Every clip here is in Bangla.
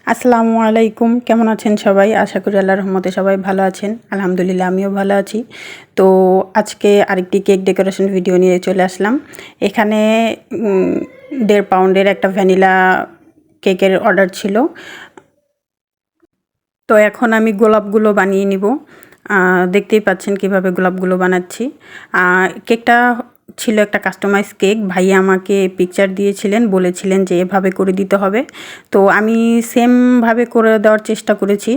আসসালামু আলাইকুম, কেমন আছেন সবাই? আশা করি আল্লাহর রহমতে সবাই ভালো আছেন। আলহামদুলিল্লাহ আমিও ভালো আছি। তো আজকে আরেকটি কেক ডেকোরেশন ভিডিও নিয়ে চলে আসলাম। এখানে 1.5 পাউন্ডের একটা ভ্যানিলা কেকের অর্ডার ছিল। তো এখন আমি গোলাপগুলো বানিয়ে নিব। দেখতেই পাচ্ছেন কিভাবে গোলাপগুলো বানাচ্ছি। কেকটা ছিল একটা কাস্টমাইজ কেক। ভাইয়া আমাকে পিকচার দিয়েছিলেন, বলেছিলেন যে এভাবে করে দিতে হবে। তো আমি সেমভাবে করে দেওয়ার চেষ্টা করেছি।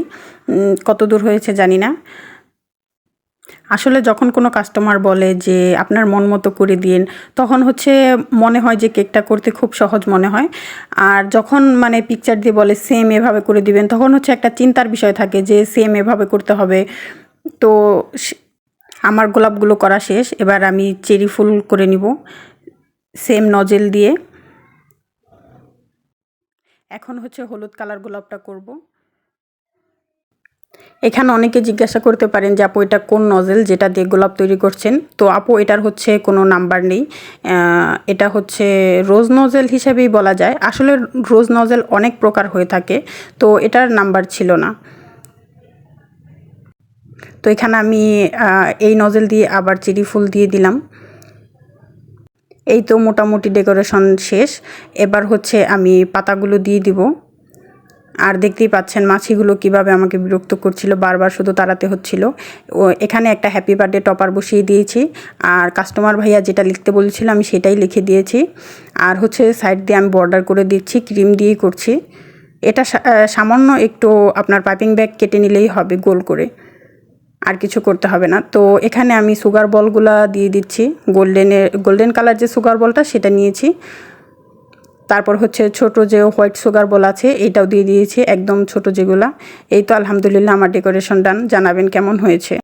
কতদূর হয়েছে জানি না। আসলে যখন কোনো কাস্টমার বলে যে আপনার মন মতো করে দিন, তখন হচ্ছে মনে হয় যে কেকটা করতে খুব সহজ মনে হয়। আর যখন মানে পিকচার দিয়ে বলে সেম এভাবে করে দিবেন, তখন হচ্ছে একটা চিন্তার বিষয় থাকে যে সেম এভাবে করতে হবে। তো আমার গোলাপগুলো করা শেষ। এবার আমি চেরি ফুল করে নিব সেম নজেল দিয়ে। এখন হচ্ছে হলুদ কালার গোলাপটা করব। এখানে অনেকে জিজ্ঞাসা করতে পারেন যে আপু এটা কোন নজেল যেটা দিয়ে গোলাপ তৈরি করছেন। তো আপু এটার হচ্ছে কোনো নাম্বার নেই। এটা হচ্ছে রোজ নজেল হিসেবেই বলা যায়। আসলে রোজ নজেল অনেক প্রকার হয়ে থাকে, তো এটার নাম্বার ছিল না। তো এখানে আমি এই নজেল দিয়ে আবার চেরি ফুল দিয়ে দিলাম। এই তো মোটামুটি ডেকোরেশন শেষ। এবার হচ্ছে আমি পাতাগুলো দিয়ে দিব। আর দেখতেই পাচ্ছেন মাছিগুলো কিভাবে আমাকে বিরক্ত করছিল, বারবার শুধু তাড়াতে হচ্ছিল। এখানে একটা হ্যাপি বার্থডে টপার বসিয়ে দিয়েছি। আর কাস্টমার ভাইয়া যেটা লিখতে বলেছিল আমি সেটাই লিখে দিয়েছি। আর হচ্ছে সাইড দিয়ে আমি বর্ডার করে দিচ্ছি, ক্রিম দিয়েই করছি। এটা সামান্য একটু আপনার পাইপিং ব্যাগ কেটে নিলেই হবে গোল করে, আর কিছু করতে হবে না। তো এখানে আমি সুগার বলগুলা দিয়ে দিচ্ছি। গোল্ডেন কালার যে সুগার বলটা সেটা নিয়েছি। তারপর হচ্ছে ছোট যে হোয়াইট সুগার বল আছে এইটাও দিয়ে দিয়েছি, একদম ছোট যেগুলা। এই তো আলহামদুলিল্লাহ আমার ডেকোরেশন ডান। জানাবেন কেমন হয়েছে।